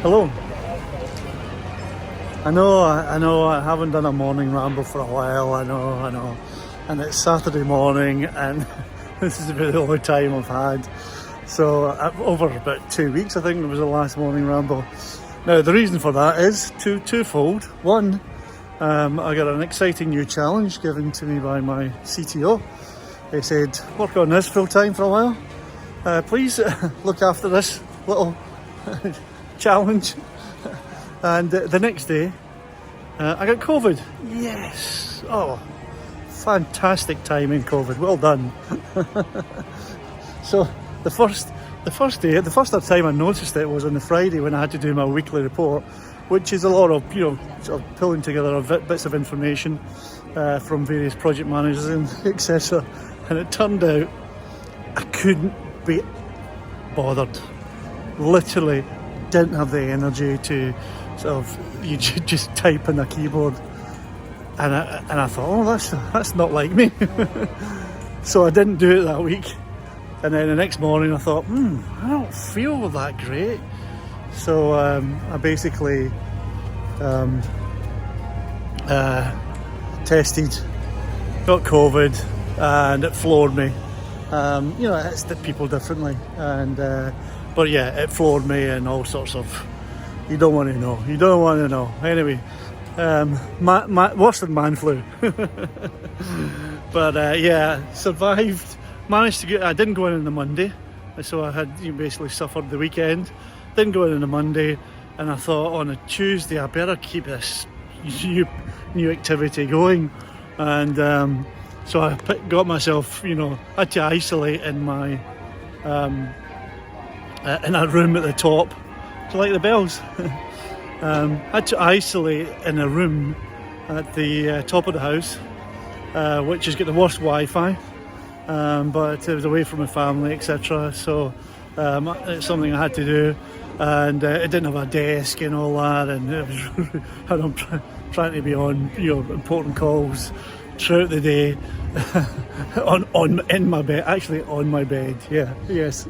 Hello. I know, I haven't done a morning ramble for a while, I know. And it's Saturday morning and this is about the only time I've had. So over about 2 weeks I think it was the last morning ramble. Now the reason for that is twofold. One, I got an exciting new challenge given to me by my CTO. He said, work on this full time for a while. Please look after this little challenge. And the next day, I got COVID. Yes. Oh, fantastic timing, COVID. Well done. So the first time I noticed it was on the Friday when I had to do my weekly report, which is a lot of sort of pulling together of bits of information from various project managers and etc. And it turned out I couldn't be bothered. Literally didn't have the energy to sort of just type on a keyboard, and I thought, oh, that's not like me. So I didn't do it that week, and then the next morning I thought, I don't feel that great. So I basically tested, got COVID, and it floored me. It hits the people differently, and but yeah, it floored me and all sorts of. You don't want to know. Anyway, worse than man flu. But yeah, survived. Managed to get. I didn't go in on the Monday, so I had basically suffered the weekend. Didn't go in on the Monday, and I thought on a Tuesday I better keep this new activity going, and so I got myself, had to isolate in my in a room at the top. Do you like the bells? Had to isolate in a room at the top of the house, which has got the worst Wi-Fi, but it was away from my family, etc. So it's something I had to do, and it didn't have a desk and all that, and it was and I'm trying to be on important calls throughout the day in my bed, actually on my bed. Yes.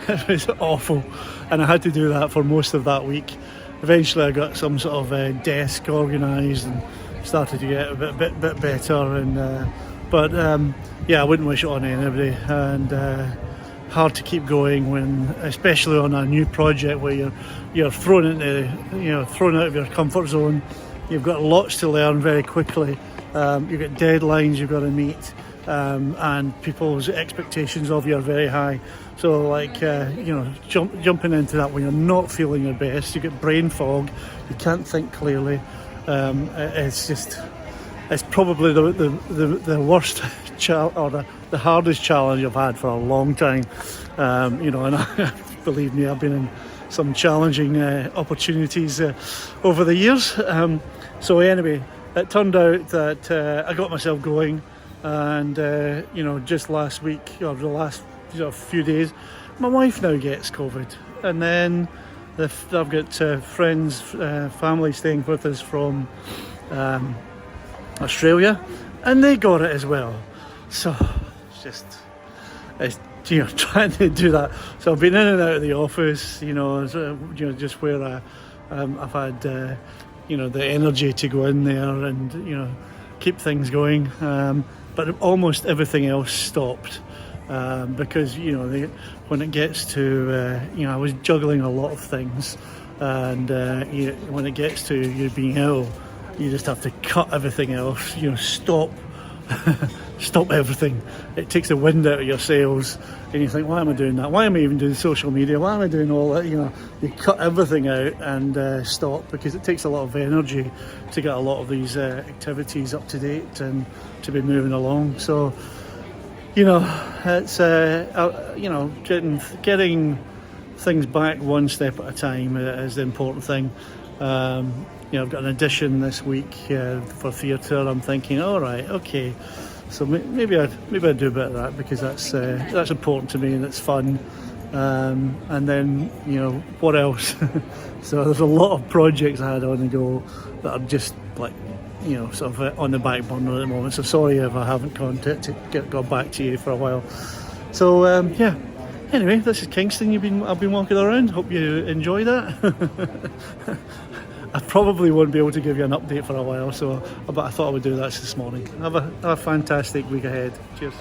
It was awful, and I had to do that for most of that week. Eventually I got some sort of desk organised and started to get a bit better, and I wouldn't wish it on anybody, and hard to keep going when, especially on a new project where you're thrown into thrown out of your comfort zone. You've got lots to learn very quickly. You've got deadlines you've got to meet, and people's expectations of you are very high. So jumping into that when you're not feeling your best, you get brain fog, you can't think clearly. It's probably the worst or the hardest challenge I've had for a long time. And believe me, I've been in some challenging opportunities over the years. So anyway, it turned out that I got myself going, and just last week, or the last few days, my wife now gets COVID, and then I've got friends, family staying with us from Australia, and they got it as well. So it's trying to do that. So I've been in and out of the office, just where I've had the energy to go in there and keep things going, but almost everything else stopped, because when it gets to I was juggling a lot of things, and when it gets to you being ill, you just have to cut everything else, stop everything. It takes the wind out of your sails, and you think, why am I doing that? Why am I even doing social media? Why am I doing all that? You cut everything out and stop, because it takes a lot of energy to get a lot of these activities up to date and to be moving along. So it's getting things back one step at a time is the important thing. I've got an audition this week for theatre. I'm thinking, all right, okay, so maybe I'd do a bit of that, because that's important to me and it's fun. And then what else? So there's a lot of projects I had on the go that are just sort of on the back burner at the moment. So sorry if I haven't got back to you for a while. So Anyway, this is Kingston. I've been walking around. Hope you enjoy that. I probably won't be able to give you an update for a while, but I thought I would do that this morning. Have a fantastic week ahead. Cheers.